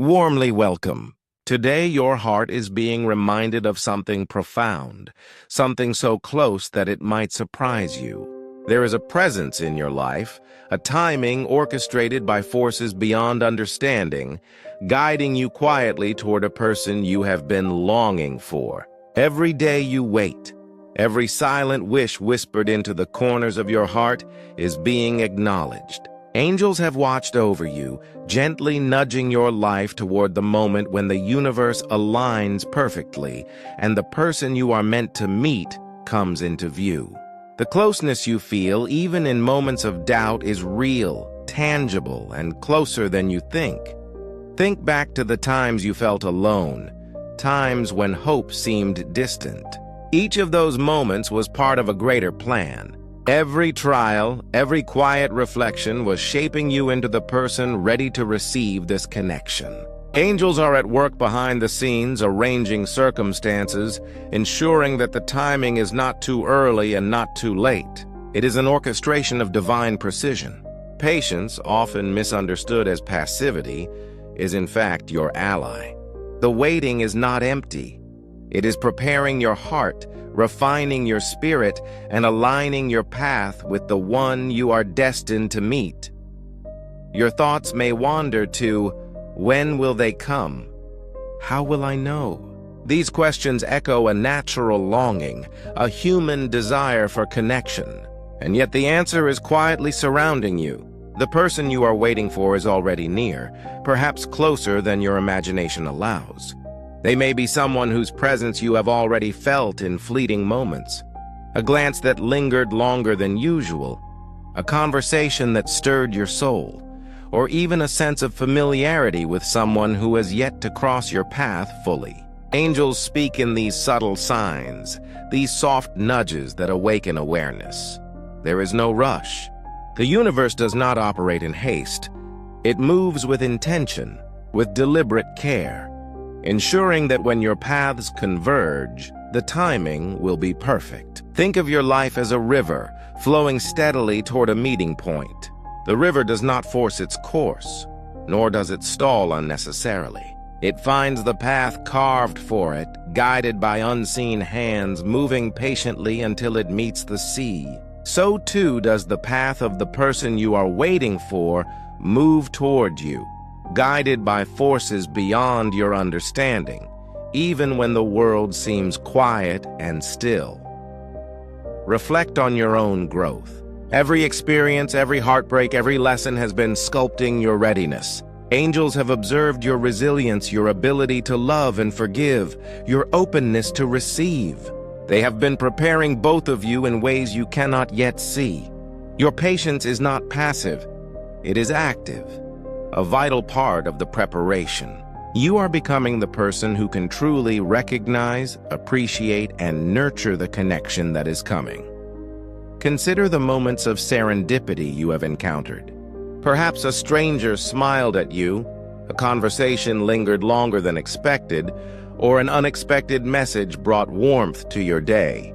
Warmly welcome. Today your heart is being reminded of something profound, something so close that it might surprise you. There is a presence in your life, a timing orchestrated by forces beyond understanding, guiding you quietly toward a person you have been longing for. Every day you wait, every silent wish whispered into the corners of your heart is being acknowledged. Angels have watched over you, gently nudging your life toward the moment when the universe aligns perfectly and the person you are meant to meet comes into view. The closeness you feel, even in moments of doubt, is real, tangible, and closer than you think. Think back to the times you felt alone, times when hope seemed distant. Each of those moments was part of a greater plan. Every trial, every quiet reflection was shaping you into the person ready to receive this connection. Angels are at work behind the scenes, arranging circumstances, ensuring that the timing is not too early and not too late. It is an orchestration of divine precision. Patience, often misunderstood as passivity, is in fact your ally. The waiting is not empty. It is preparing your heart, refining your spirit, and aligning your path with the one you are destined to meet. Your thoughts may wander to, when will they come? How will I know? These questions echo a natural longing, a human desire for connection. And yet the answer is quietly surrounding you. The person you are waiting for is already near, perhaps closer than your imagination allows. They may be someone whose presence you have already felt in fleeting moments, a glance that lingered longer than usual, a conversation that stirred your soul, or even a sense of familiarity with someone who has yet to cross your path fully. Angels speak in these subtle signs, these soft nudges that awaken awareness. There is no rush. The universe does not operate in haste. It moves with intention, with deliberate care, ensuring that when your paths converge, the timing will be perfect. Think of your life as a river, flowing steadily toward a meeting point. The river does not force its course, nor does it stall unnecessarily. It finds the path carved for it, guided by unseen hands, moving patiently until it meets the sea. So too does the path of the person you are waiting for move toward you, guided by forces beyond your understanding, even when the world seems quiet and still. Reflect on your own growth. Every experience, every heartbreak, every lesson has been sculpting your readiness. Angels have observed your resilience, your ability to love and forgive, your openness to receive. They have been preparing both of you in ways you cannot yet see. Your patience is not passive, it is active, a vital part of the preparation. You are becoming the person who can truly recognize, appreciate, and nurture the connection that is coming. Consider the moments of serendipity you have encountered. Perhaps a stranger smiled at you, a conversation lingered longer than expected, or an unexpected message brought warmth to your day.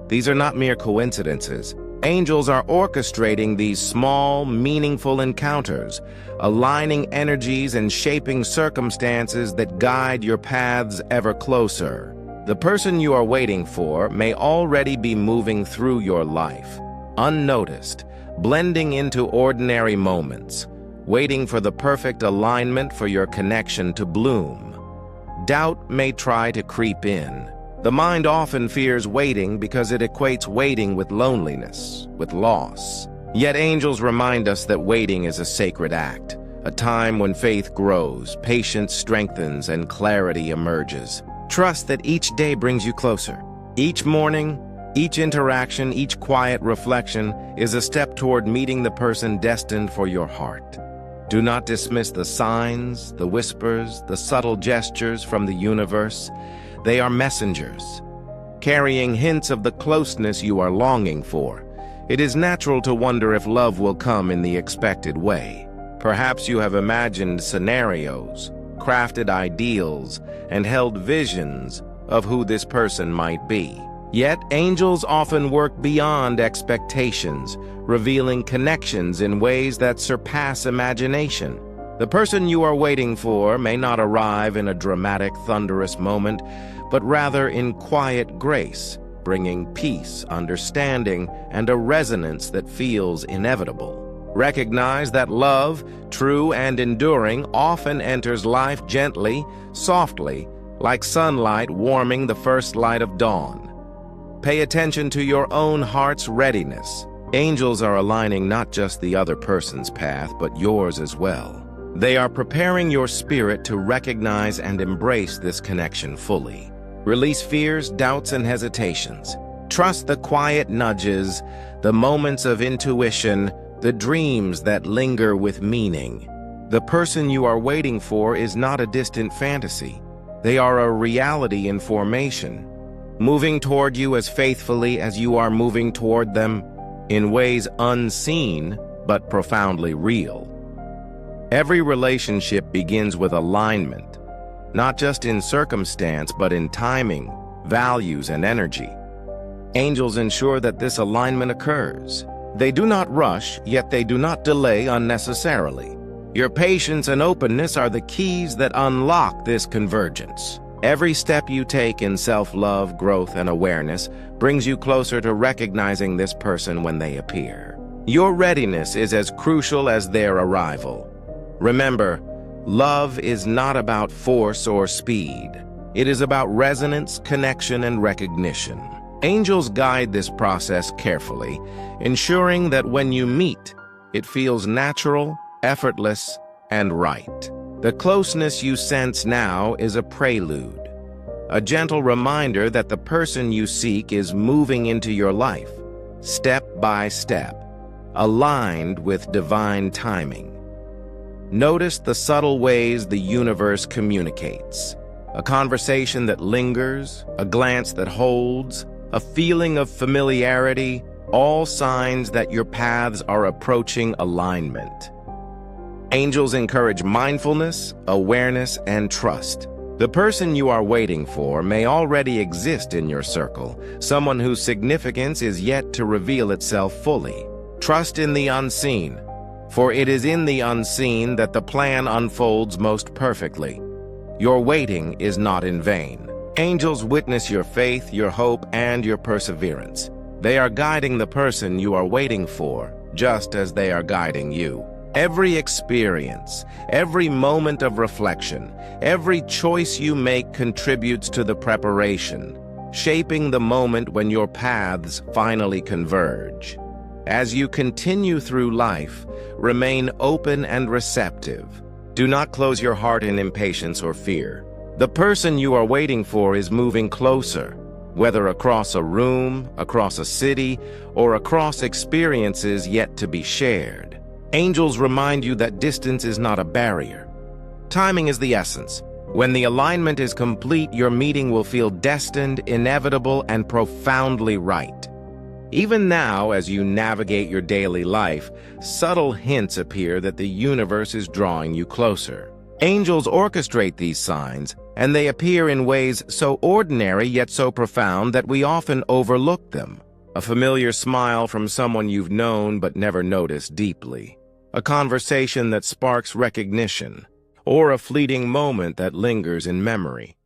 These are not mere coincidences. Angels are orchestrating these small, meaningful encounters, aligning energies and shaping circumstances that guide your paths ever closer. The person you are waiting for may already be moving through your life, unnoticed, blending into ordinary moments, waiting for the perfect alignment for your connection to bloom. Doubt may try to creep in. The mind often fears waiting because it equates waiting with loneliness, with loss. Yet angels remind us that waiting is a sacred act, a time when faith grows, patience strengthens, and clarity emerges. Trust that each day brings you closer. Each morning, each interaction, each quiet reflection is a step toward meeting the person destined for your heart. Do not dismiss the signs, the whispers, the subtle gestures from the universe. They are messengers, carrying hints of the closeness you are longing for. It is natural to wonder if love will come in the expected way. Perhaps you have imagined scenarios, crafted ideals, and held visions of who this person might be. Yet, angels often work beyond expectations, revealing connections in ways that surpass imagination. The person you are waiting for may not arrive in a dramatic, thunderous moment, but rather in quiet grace, bringing peace, understanding, and a resonance that feels inevitable. Recognize that love, true and enduring, often enters life gently, softly, like sunlight warming the first light of dawn. Pay attention to your own heart's readiness. Angels are aligning not just the other person's path, but yours as well. They are preparing your spirit to recognize and embrace this connection fully. Release fears, doubts, and hesitations. Trust the quiet nudges, the moments of intuition, the dreams that linger with meaning. The person you are waiting for is not a distant fantasy. They are a reality in formation, moving toward you as faithfully as you are moving toward them, in ways unseen but profoundly real. Every relationship begins with alignment, not just in circumstance but in timing, values, and energy. Angels ensure that this alignment occurs. They do not rush, yet they do not delay unnecessarily. Your patience and openness are the keys that unlock this convergence. Every step you take in self-love, growth, and awareness brings you closer to recognizing this person when they appear. Your readiness is as crucial as their arrival. Remember, love is not about force or speed. It is about resonance, connection, and recognition. Angels guide this process carefully, ensuring that when you meet, it feels natural, effortless, and right. The closeness you sense now is a prelude, a gentle reminder that the person you seek is moving into your life, step by step, aligned with divine timing. Notice the subtle ways the universe communicates. A conversation that lingers, a glance that holds, a feeling of familiarity, all signs that your paths are approaching alignment. Angels encourage mindfulness, awareness, and trust. The person you are waiting for may already exist in your circle, someone whose significance is yet to reveal itself fully. Trust in the unseen, for it is in the unseen that the plan unfolds most perfectly. Your waiting is not in vain. Angels witness your faith, your hope, and your perseverance. They are guiding the person you are waiting for, just as they are guiding you. Every experience, every moment of reflection, every choice you make contributes to the preparation, shaping the moment when your paths finally converge. As you continue through life, remain open and receptive. Do not close your heart in impatience or fear. The person you are waiting for is moving closer, whether across a room, across a city, or across experiences yet to be shared. Angels remind you that distance is not a barrier. Timing is the essence. When the alignment is complete, your meeting will feel destined, inevitable, and profoundly right. Even now, as you navigate your daily life, subtle hints appear that the universe is drawing you closer. Angels orchestrate these signs, and they appear in ways so ordinary yet so profound that we often overlook them. A familiar smile from someone you've known but never noticed deeply. A conversation that sparks recognition, or a fleeting moment that lingers in memory.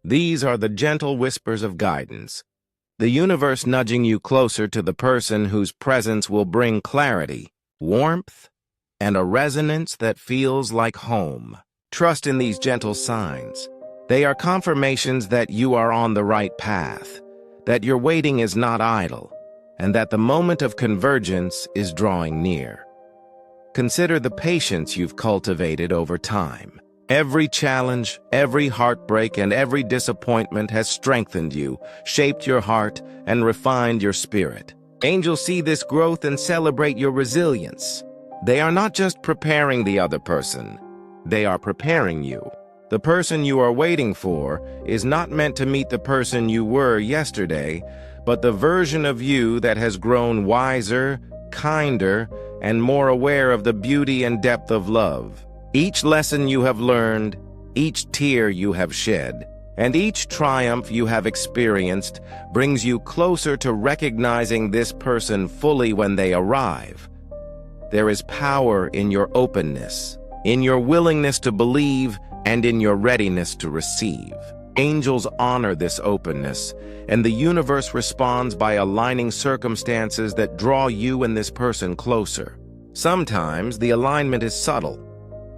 These are the gentle whispers of guidance, the universe nudging you closer to the person whose presence will bring clarity, warmth, and a resonance that feels like home. Trust in these gentle signs. They are confirmations that you are on the right path, that your waiting is not idle, and that the moment of convergence is drawing near. Consider the patience you've cultivated over time. Every challenge, every heartbreak, and every disappointment has strengthened you, shaped your heart, and refined your spirit. Angels see this growth and celebrate your resilience. They are not just preparing the other person, they are preparing you. The person you are waiting for is not meant to meet the person you were yesterday, but the version of you that has grown wiser, kinder, and more aware of the beauty and depth of love. Each lesson you have learned, each tear you have shed, and each triumph you have experienced brings you closer to recognizing this person fully when they arrive. There is power in your openness, in your willingness to believe, and in your readiness to receive. Angels honor this openness, and the universe responds by aligning circumstances that draw you and this person closer. Sometimes the alignment is subtle.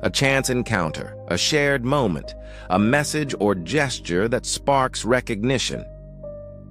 A chance encounter, a shared moment, a message or gesture that sparks recognition.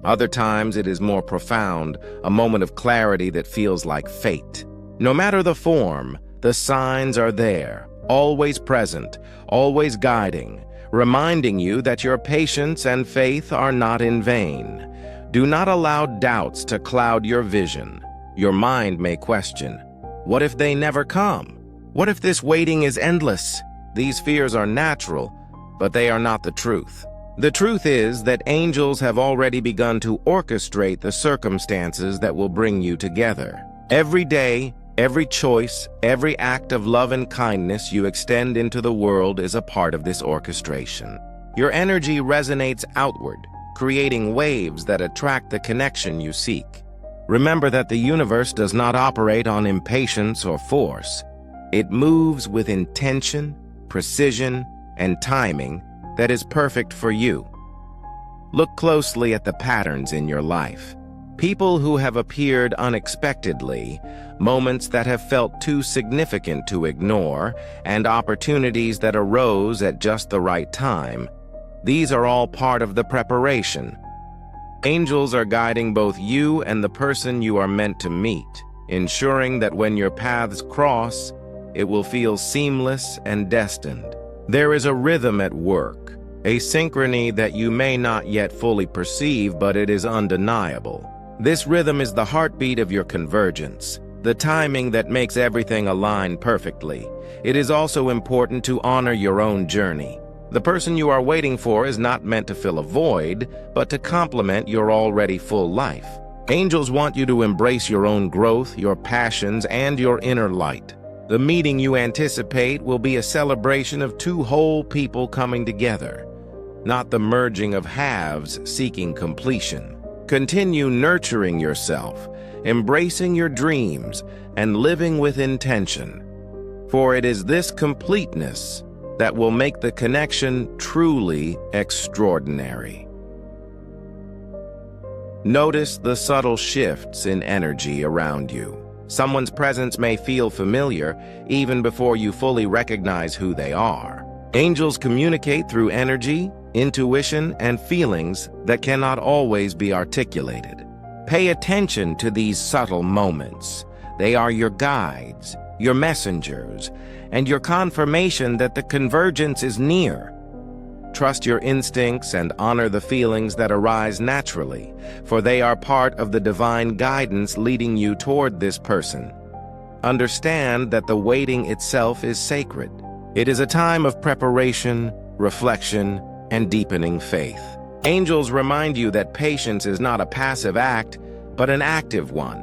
Other times it is more profound, a moment of clarity that feels like fate. No matter the form, the signs are there, always present, always guiding, reminding you that your patience and faith are not in vain. Do not allow doubts to cloud your vision. Your mind may question, what if they never come? What if this waiting is endless? These fears are natural, but they are not the truth. The truth is that angels have already begun to orchestrate the circumstances that will bring you together. Every day, every choice, every act of love and kindness you extend into the world is a part of this orchestration. Your energy resonates outward, creating waves that attract the connection you seek. Remember that the universe does not operate on impatience or force. It moves with intention, precision, and timing that is perfect for you. Look closely at the patterns in your life. People who have appeared unexpectedly, moments that have felt too significant to ignore, and opportunities that arose at just the right time. These are all part of the preparation. Angels are guiding both you and the person you are meant to meet, ensuring that when your paths cross, it will feel seamless and destined. There is a rhythm at work, a synchrony that you may not yet fully perceive, but it is undeniable. This rhythm is the heartbeat of your convergence, the timing that makes everything align perfectly. It is also important to honor your own journey. The person you are waiting for is not meant to fill a void, but to complement your already full life. Angels want you to embrace your own growth, your passions, and your inner light. The meeting you anticipate will be a celebration of two whole people coming together, not the merging of halves seeking completion. Continue nurturing yourself, embracing your dreams, and living with intention. For it is this completeness that will make the connection truly extraordinary. Notice the subtle shifts in energy around you. Someone's presence may feel familiar even before you fully recognize who they are. Angels communicate through energy, intuition, and feelings that cannot always be articulated. Pay attention to these subtle moments. They are your guides, your messengers, and your confirmation that the convergence is near. Trust your instincts and honor the feelings that arise naturally, for they are part of the divine guidance leading you toward this person. Understand that the waiting itself is sacred. It is a time of preparation, reflection, and deepening faith. Angels remind you that patience is not a passive act, but an active one,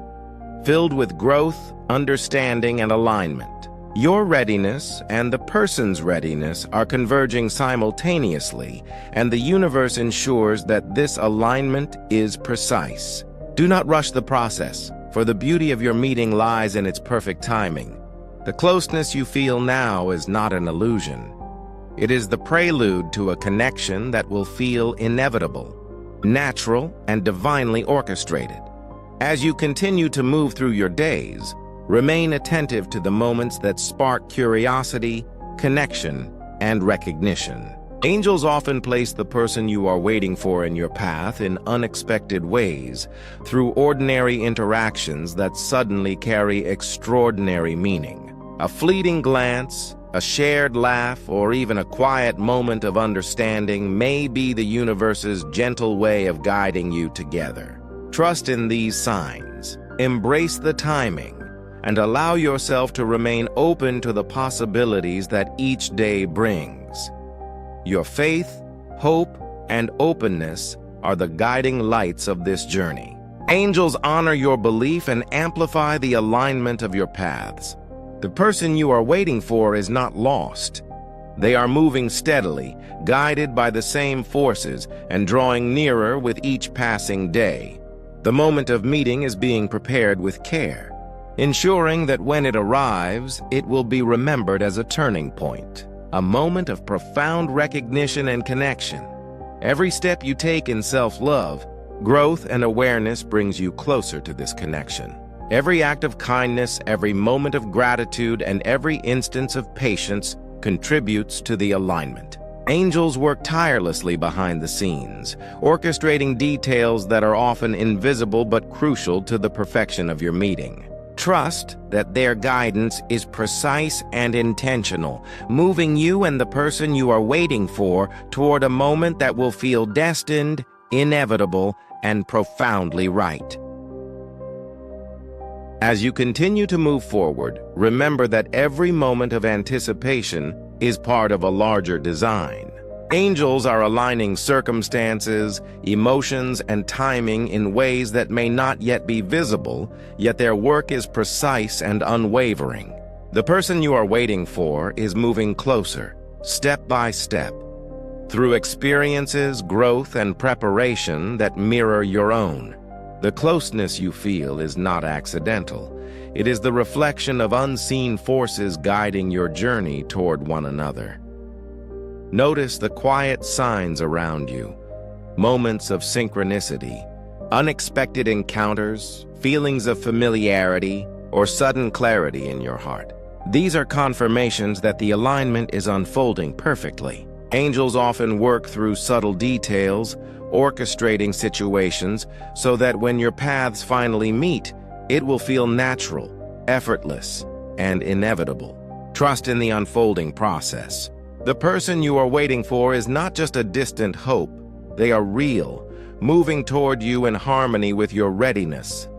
filled with growth, understanding, and alignment. Your readiness and the person's readiness are converging simultaneously, and the universe ensures that this alignment is precise. Do not rush the process, for the beauty of your meeting lies in its perfect timing. The closeness you feel now is not an illusion. It is the prelude to a connection that will feel inevitable, natural, and divinely orchestrated. As you continue to move through your days, remain attentive to the moments that spark curiosity, connection, and recognition. Angels often place the person you are waiting for in your path in unexpected ways, through ordinary interactions that suddenly carry extraordinary meaning. A fleeting glance, a shared laugh, or even a quiet moment of understanding may be the universe's gentle way of guiding you together. Trust in these signs, embrace the timing, and allow yourself to remain open to the possibilities that each day brings. Your faith, hope, and openness are the guiding lights of this journey. Angels honor your belief and amplify the alignment of your paths. The person you are waiting for is not lost. They are moving steadily, guided by the same forces, and drawing nearer with each passing day. The moment of meeting is being prepared with care. ensuring that when it arrives, it will be remembered as a turning point, a moment of profound recognition and connection. Every step you take in self-love, growth, and awareness brings you closer to this connection. Every act of kindness, every moment of gratitude, and every instance of patience contributes to the alignment. Angels work tirelessly behind the scenes, orchestrating details that are often invisible but crucial to the perfection of your meeting. Trust that their guidance is precise and intentional, moving you and the person you are waiting for toward a moment that will feel destined, inevitable, and profoundly right. As you continue to move forward, remember that every moment of anticipation is part of a larger design. Angels are aligning circumstances, emotions, and timing in ways that may not yet be visible, yet their work is precise and unwavering. The person you are waiting for is moving closer, step by step, through experiences, growth, and preparation that mirror your own. The closeness you feel is not accidental. It is the reflection of unseen forces guiding your journey toward one another. Notice the quiet signs around you, moments of synchronicity, unexpected encounters, feelings of familiarity, or sudden clarity in your heart. These are confirmations that the alignment is unfolding perfectly. Angels often work through subtle details, orchestrating situations so that when your paths finally meet, it will feel natural, effortless, and inevitable. Trust in the unfolding process. The person you are waiting for is not just a distant hope. They are real, moving toward you in harmony with your readiness.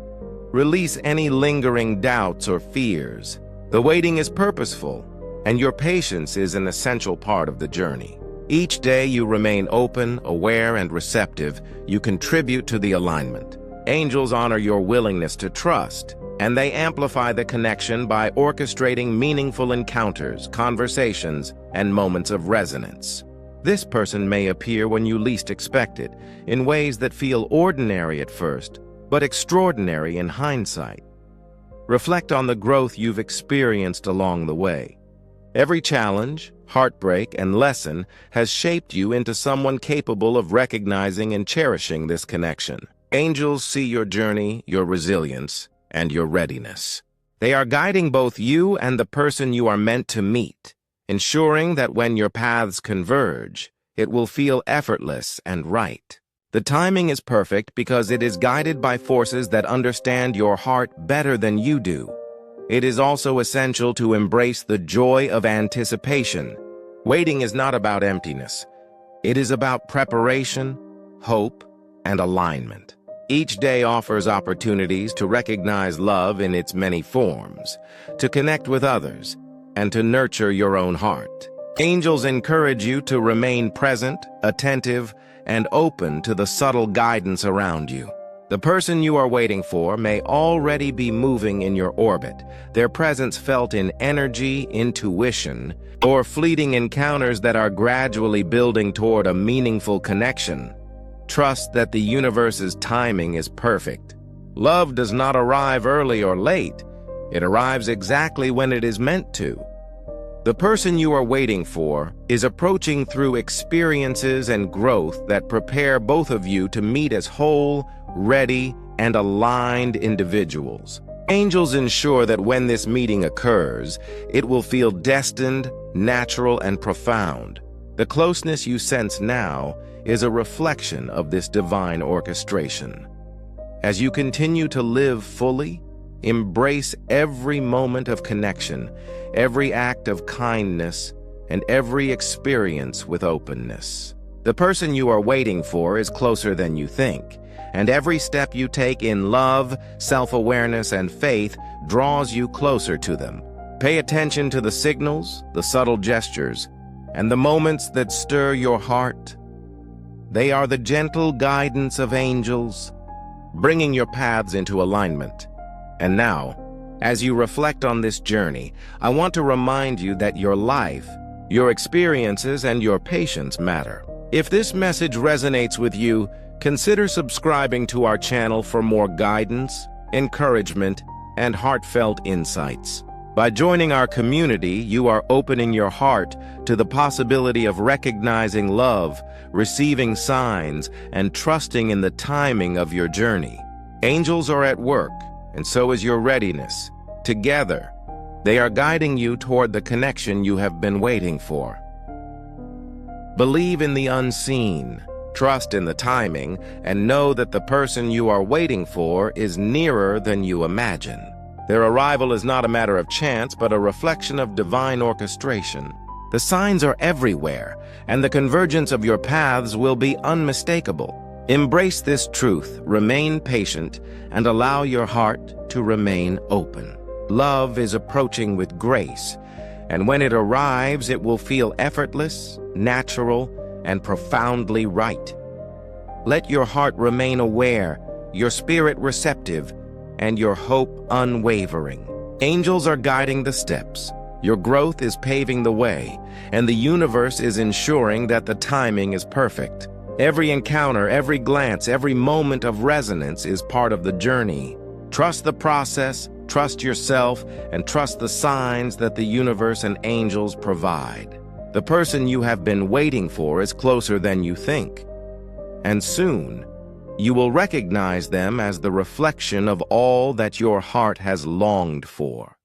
Release any lingering doubts or fears. The waiting is purposeful, and your patience is an essential part of the journey. Each day you remain open, aware, and receptive. You contribute to the alignment. Angels honor your willingness to trust, and they amplify the connection by orchestrating meaningful encounters, conversations, and moments of resonance. This person may appear when you least expect it, in ways that feel ordinary at first, but extraordinary in hindsight. Reflect on the growth you've experienced along the way. Every challenge, heartbreak, and lesson has shaped you into someone capable of recognizing and cherishing this connection. Angels see your journey, your resilience, and your readiness. They are guiding both you and the person you are meant to meet, ensuring that when your paths converge, it will feel effortless and right. The timing is perfect because it is guided by forces that understand your heart better than you do. It is also essential to embrace the joy of anticipation. Waiting is not about emptiness. It is about preparation, hope, and alignment. Each day offers opportunities to recognize love in its many forms, to connect with others, and to nurture your own heart. Angels encourage you to remain present, attentive, and open to the subtle guidance around you. The person you are waiting for may already be moving in your orbit, their presence felt in energy, intuition, or fleeting encounters that are gradually building toward a meaningful connection. Trust that the universe's timing is perfect. Love does not arrive early or late. It arrives exactly when it is meant to. The person you are waiting for is approaching through experiences and growth that prepare both of you to meet as whole, ready, and aligned individuals. Angels ensure that when this meeting occurs, it will feel destined, natural, and profound. The closeness you sense now is a reflection of this divine orchestration. As you continue to live fully, embrace every moment of connection, every act of kindness, and every experience with openness. The person you are waiting for is closer than you think, and every step you take in love, self-awareness, and faith draws you closer to them. Pay attention to the signals, the subtle gestures, and the moments that stir your heart. They are the gentle guidance of angels, bringing your paths into alignment. And now, as you reflect on this journey, I want to remind you that your life, your experiences, and your patience matter. If this message resonates with you, consider subscribing to our channel for more guidance, encouragement, and heartfelt insights. By joining our community, you are opening your heart to the possibility of recognizing love, receiving signs, and trusting in the timing of your journey. Angels are at work, and so is your readiness. Together, they are guiding you toward the connection you have been waiting for. Believe in the unseen, trust in the timing, and know that the person you are waiting for is nearer than you imagine. Their arrival is not a matter of chance, but a reflection of divine orchestration. The signs are everywhere, and the convergence of your paths will be unmistakable. Embrace this truth, remain patient, and allow your heart to remain open. Love is approaching with grace, and when it arrives, it will feel effortless, natural, and profoundly right. Let your heart remain aware, your spirit receptive, and your hope unwavering. Angels are guiding the steps. Your growth is paving the way, and the universe is ensuring that the timing is perfect. Every encounter, every glance, every moment of resonance is part of the journey. Trust the process, trust yourself, and trust the signs that the universe and angels provide. The person you have been waiting for is closer than you think. And soon, you will recognize them as the reflection of all that your heart has longed for.